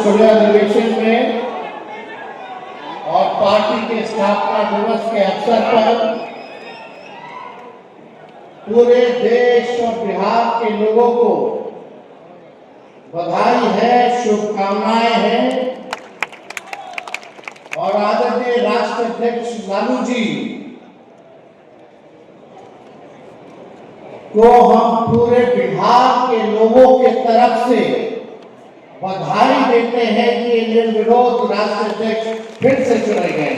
खुले अधिवेशन में और पार्टी के स्थापना दिवस के अवसर पर पूरे देश और बिहार के लोगों को बधाई है, शुभकामनाएं हैं। और आदरणीय राष्ट्राध्यक्ष लालू जी को हम पूरे बिहार के लोगों के तरफ से बधाई देते हैं कि निर्विरोध राष्ट्राध्यक्ष फिर से चुने गए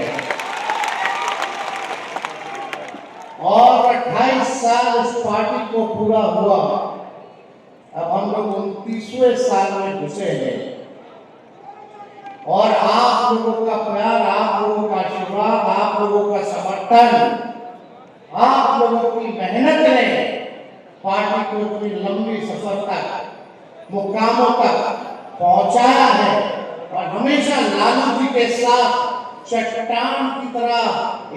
और 28 साल इस पार्टी को पूरा हुआ। अब हम लोग 29वें साल में घुसे हैं और आप लोगों का प्यार, आप लोगों का आशीर्वाद, आप लोगों का समर्थन, आप लोगों की मेहनत ने पार्टी को इतनी लंबी सफर तक, मुकामों तक पहुंचाया है। और हमेशा लालू जी के साथ चट्टान की तरह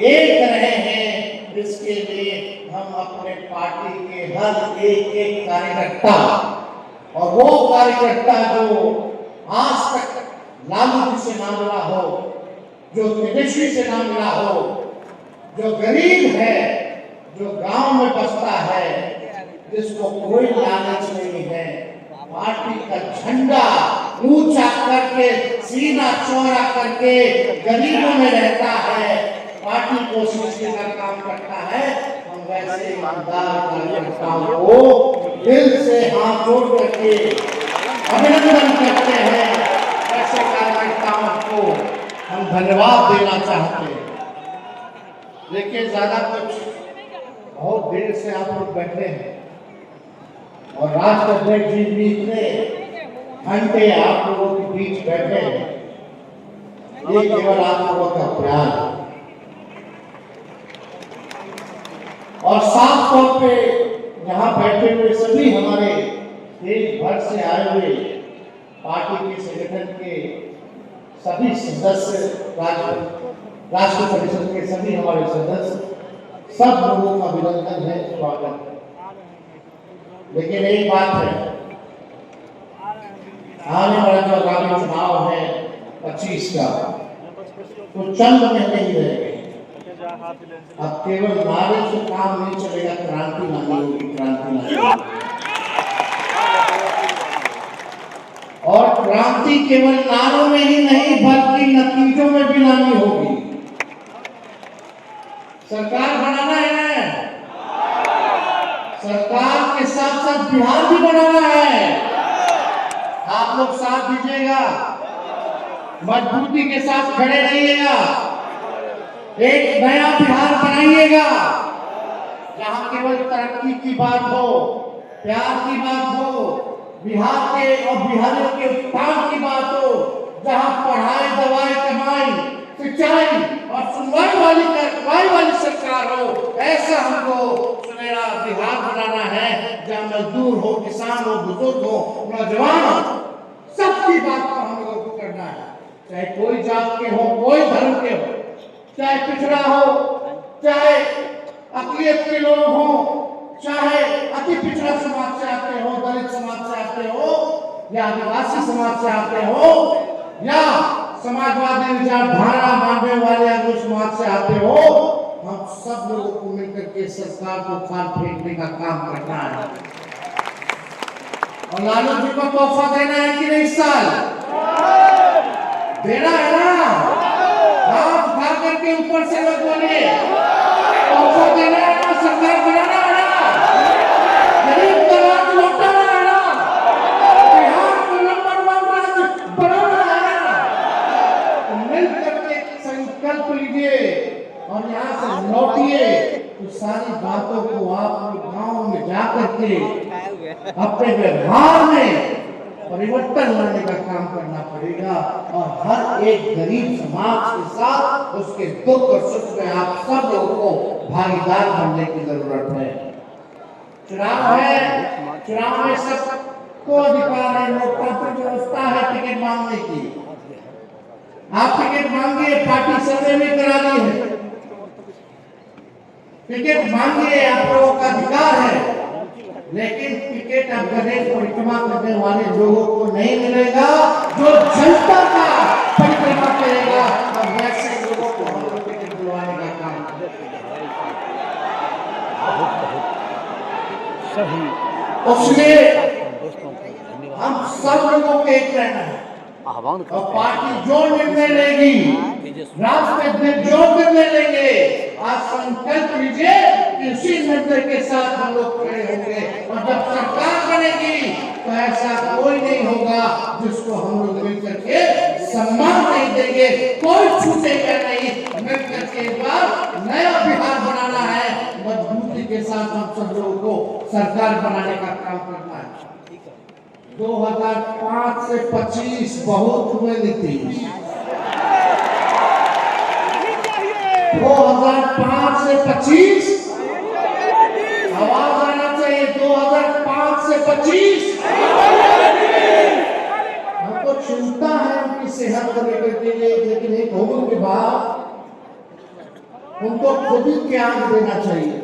एक रहे हैं। इसके लिए हम अपने पार्टी के हर एक कार्यकर्ता और वो कार्यकर्ता जो आज तक लालू जी से ना मिला हो, जो तेजस्वी से ना मिला हो, जो गरीब है, जो गांव में बसता है, जिसको कोई लालच नहीं है, पार्टी का झंडा ऊंचा करके, सीना चौड़ा करके गरीबों में रहता है, पार्टी को सोचने का काम करता है। हम वैसे ईमानदार कार्यकर्ताओं को दिल से हाथ जोड़ करके अभिनंदन करते हैं। ऐसे कार्यकर्ताओं को हम धन्यवाद देना चाहते हैं। देखिए, ज्यादा कुछ, बहुत देर से आप लोग बैठे हैं और राष्ट्राध्यक्ष जी भी इतने घंटे आप लोगों के बीच बैठे हैं। ये केवल आप लोगों का प्यार है। और साफ तौर पे यहाँ बैठे हुए सभी हमारे देश भर से आए हुए पार्टी के संगठन के सभी सदस्य, राष्ट्र परिषद के सभी हमारे सदस्य, सब लोगों का अभिनंदन है, स्वागत है। लेकिन एक बात है, आने वाला जो आगामी चुनाव है 25 का, तो चंद महीने ही रह गए। अब केवल नारे से काम नहीं चलेगा, क्रांति लानी होगी, क्रांति लानी होगी। और क्रांति केवल नारों में ही नहीं बल्कि नतीजों में भी लानी होगी। सरकार बनाना है, सरकार के साथ साथ बिहार भी बनाना है। आप लोग साथ दीजिएगा, मजबूती के साथ खड़े रहिएगा, एक नया बिहार बनाइएगा जहां केवल तरक्की की बात हो, प्यार की बात हो, बिहार के और बिहारियों के उत्थान की बात हो, जहां पढ़ाई, दवाई, कमाई, सिंचाई और सुनवाई वाली सरकार हो। ऐसा हमको सुनहरा बिहार बनाना है जहां मजदूर हो, किसान हो, बुजुर्ग हो, नौजवान हो, सबकी बात को हम लोगों को करना है। चाहे कोई जात के हो, कोई धर्म के हो, चाहे पिछड़ा हो, चाहे अक़लियत के लोग हो, चाहे अति पिछड़ा समाज से आते हो, दलित समाज से आते हो, या आदिवासी समाज से आते हो, या समाजवादी विचारधारा मानने वाले अगले समाज से आते हो, हम सब लोगों को मिलकर के सरकार को खाल फेंकने का काम करना है। और लालू जी को तोहफा देना है कि नहीं? इस साल देना है ना? हाथ उठा करके ऊपर से लोग बोले, तोहफा देना है ना? सरकार बनाना है ना? गरीब का राज लौटाना है ना? बिहार को नंबर 1 राज्य बनाना है ना? तो मिलकर के संकल्प लीजिए और यहाँ से लौटिए। तो सारी बातों को आप गांव में जाकर के अपने व्यवहार में परिवर्तन लाने का काम करना पड़ेगा। और हर एक गरीब समाज के साथ उसके दुख और सुख में आप सब लोगों को भागीदार बनने की जरूरत है। चुनाव है, चुनाव में सबको अधिकार है, लोकतांत्रिक व्यवस्था है टिकट मांगने की। आप टिकट मांगिए, पार्टी सर्वे में करा दी है, टिकट मांगिए, आप लोगों का अधिकार है। लेकिन टिकट अब गणेश परिक्रमा करने वाले लोगों को नहीं मिलेगा, जो जनता का परिक्रमा करेगा अब वैसे लोगों को हम लोग टिकट दिलवाने का काम सही। उसमें हम सब लोगों के एक रहना है आह्वान और पार्टी जो निर्णय लेगी, राष्ट्रीय अध्यक्ष जो निर्णय लेंगे, आज संकल्प लीजिए कि उसी निर्णय के साथ हम लोग खड़े होंगे। और जब सरकार बनेगी तो ऐसा कोई नहीं होगा जिसको हम लोग मिलकर के सम्मान नहीं देंगे, कोई छूटेगा नहीं। मिलकर के एक बार नया बिहार बनाना है, मजबूती के साथ हम सब लोगों को सरकार बनाने का काम करना है। 2005 से 25 बहुत हुए नीतीश, 2005 से 25 आवाज आना चाहिए, 2005 से 25 हमको चिंता है उनकी सेहत को लेकर के लिए, लेकिन एक होने के बाद उनको खुद ही त्याग देना चाहिए।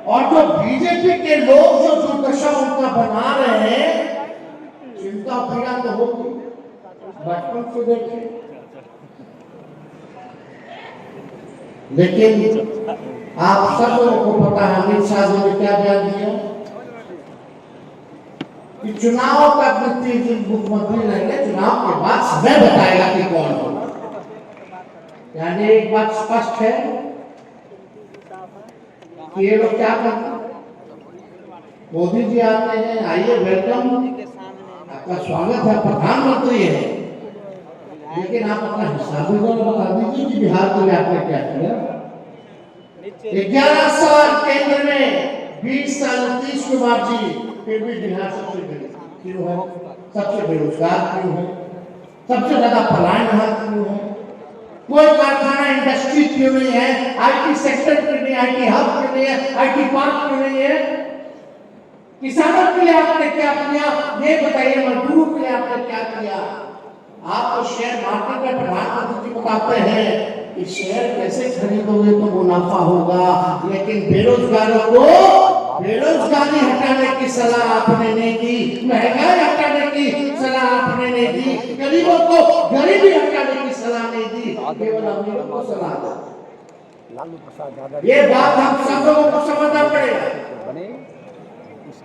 और जो बीजेपी के लोग जो दुर्दशा उनका बना रहे हैं, चिंता पीड़ा तो होगी, बचपन से देखे। लेकिन आप सब लोगों को पता है अमित शाह जी ने क्या बयान दिया कि चुनाव तक मुख्यमंत्री रहेंगे, चुनाव के बाद समय बताएगा कि कौन होगा। यानी एक बात स्पष्ट है कि ये लोग क्या करते हैं, मोदी जी आते हैं, आइए वेलकम, आपका स्वागत है, प्रधानमंत्री है, लेकिन आप अपना हिसाब भी बता दीजिए कि बिहार के लिए आपने क्या किया। 11 साल केंद्र में, 20 साल नीतीश कुमार जी, फिर भी बिहार सबसे क्यों है, सबसे बेरोजगार क्यों है, सबसे ज्यादा पलायन यहाँ क्यों है, कोई कारखाना इंडस्ट्री क्यों नहीं है, आईटी सेक्टर क्यों नहीं, आईटी हब क्यों नहीं है, आईटी पार्क क्यों नहीं है, किसानों के लिए आपने क्या किया ये बताइए, मजदूरों के लिए आपने क्या किया। आप तो शेयर मार्केट में प्रधानमंत्री जी बताते हैं कि शेयर कैसे खरीदोगे तो मुनाफा होगा, लेकिन बेरोजगारों को बेरोजगारी हटाने की सलाह आपने नहीं दी, महंगाई हटाने की सलाह आपने नहीं दी, गरीबों को गरीबी हटाने की सलाह नहीं दी, केवल अमीरों को सलाह दी। ये बात हम सब लोगों को समझना पड़ेगा।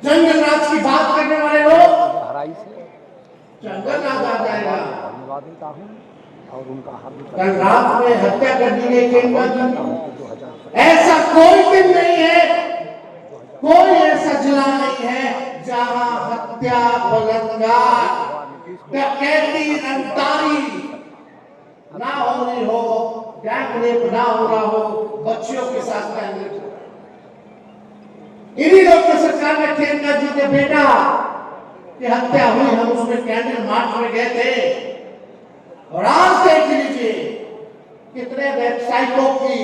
जंगल राज की बात करने वाले लोग जंगल राज आ जाएगा। और उनका कल रात में हत्या कर दी गई केंद्र की, ऐसा कोई दिन नहीं है, कोई ऐसा जिला नहीं है जहां हत्या, बलात्कार, डकैती, रंगदारी ना हो रही हो, गैंग रेप ना हो रहा हो, बच्चियों के साथ गैंग रेप। इन्हीं लोग की सरकार में केंद्र जी के बेटा की हत्या हुई, हम उसमें कैंडल मार्च में गए थे। और आज देख लीजिए कितने वेबसाइटों की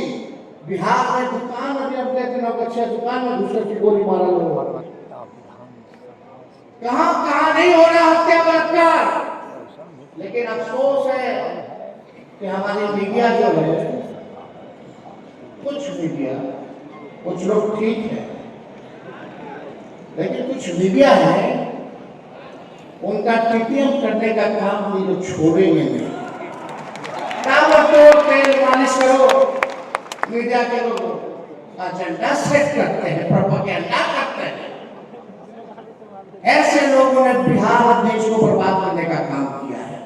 बिहार में दुकान, अभी हम कहते नौकरिया दुकान में दूसरे की गोली मारा लोग, कहां कहां नहीं हो रहा हत्या बलात्कार। लेकिन अफसोस है कि हमारी मीडिया जो है, कुछ मीडिया, कुछ लोग ठीक है, लेकिन कुछ मीडिया है उनका टीटीएम करने का काम ये लोग छोड़ेंगे नहीं। तेल मालिश करो, मीडिया के लोग एजेंडा सेट करते हैं, प्रोपेगेंडा करते हैं। ऐसे लोगों ने बिहार और देश को बर्बाद करने का काम किया है।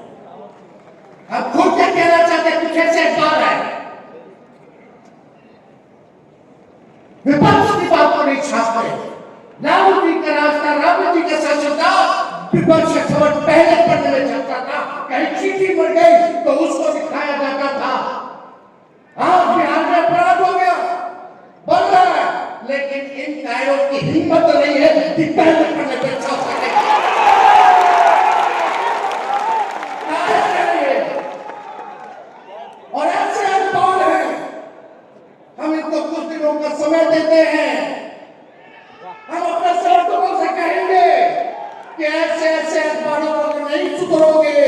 अब खुद क्या कहना चाहते हैं, कुछ ऐसे बात है, विपक्ष की बात को नहीं छापते। राहुल जी का रास्ता, राहुल जी का शासन था, विपक्ष का खबर पहले पढ़ने में चलता था, कहीं चीटी मर गई तो उसको दिखाया जाता था। आज बिहार में अपराध हो गया, बढ़ रहा है, लेकिन इन कायरों की हिम्मत नहीं है कि पहले पढ़ने में चल सके। और ऐसे अखबार हैं, हम इनको कुछ दिनों का समय देते हैं, हम अपने समर्थकों से कहेंगे कि ऐसे ऐसे अखबारों को नहीं सुधरोगे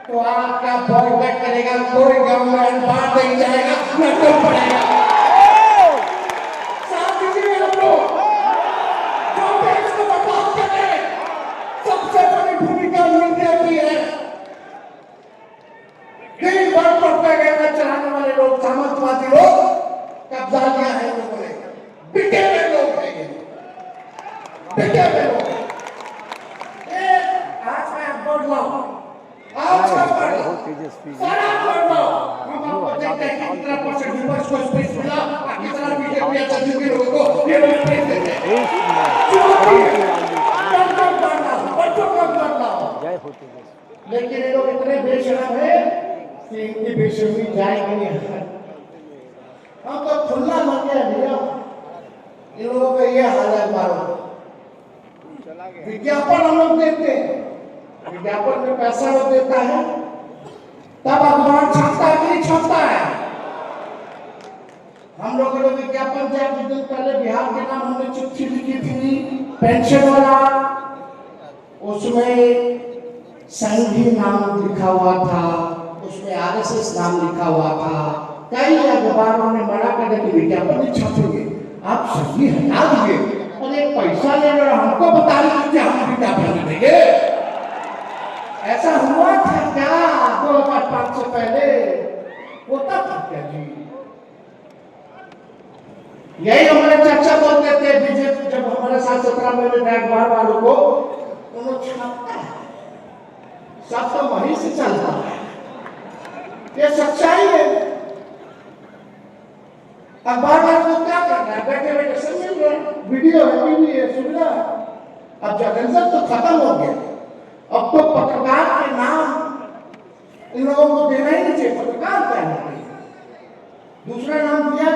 तो आपका बॉयकॉट करेगा, कोई गांव में अखबार नहीं जाएगा, न कोई पढ़ेगा। साथ दीजिए आप लोग। कितना परसेंट विपक्ष को स्पेस मिला, कितना बीजेपी या जदयू के लोगों को ये लोग स्पेस देते हैं। देश में बच्चों का बदलाव। जय होते देश। लेकिन ये लोग इतने बेशरम है कि इनकी बेशर्मी जाएगी नहीं। हम तो खुला मर गया भैया, इन लोगों का ये हाल है। मारो विज्ञापन हम लोग देते हैं, विज्ञापन में पैसा लोग देता है, तब अखबार छपता है कि नहीं छपता है। हम लोग विज्ञापन दिया कुछ दिन पहले बिहार के नाम हमने चिट्ठी लिखी थी पेंशन वाला, उसमें संघी नाम लिखा हुआ था, उसमें आरएसएस नाम लिखा हुआ था। कई अखबारों ने मना कर दिया कि विज्ञापन नहीं छपेंगे, आप संघी हटा दीजिए और एक पैसा ले लो, हमको बता दीजिए कि हम विज्ञापन देंगे। ऐसा हुआ था क्या 2005 से पहले? होता था क्या जी? यही हमारे चर्चा बोलते थे बीजेपी जब हमारे साथ 17 महीने अखबार वालों को उन्होंने छापता है, सब तो वहीं से चलता है, ये सच्चाई है। अखबार वालों को क्या करना है? बैठे बैठे सब मिल रहे, वीडियो है, टीवी है, सुविधा है। अब जर्नलिज्म तो खत्म हो गया, अब तो पत्रकार के नाम इन लोगों को देना ही नहीं चाहिए। पत्रकार क्या है? दूसरा नाम दिया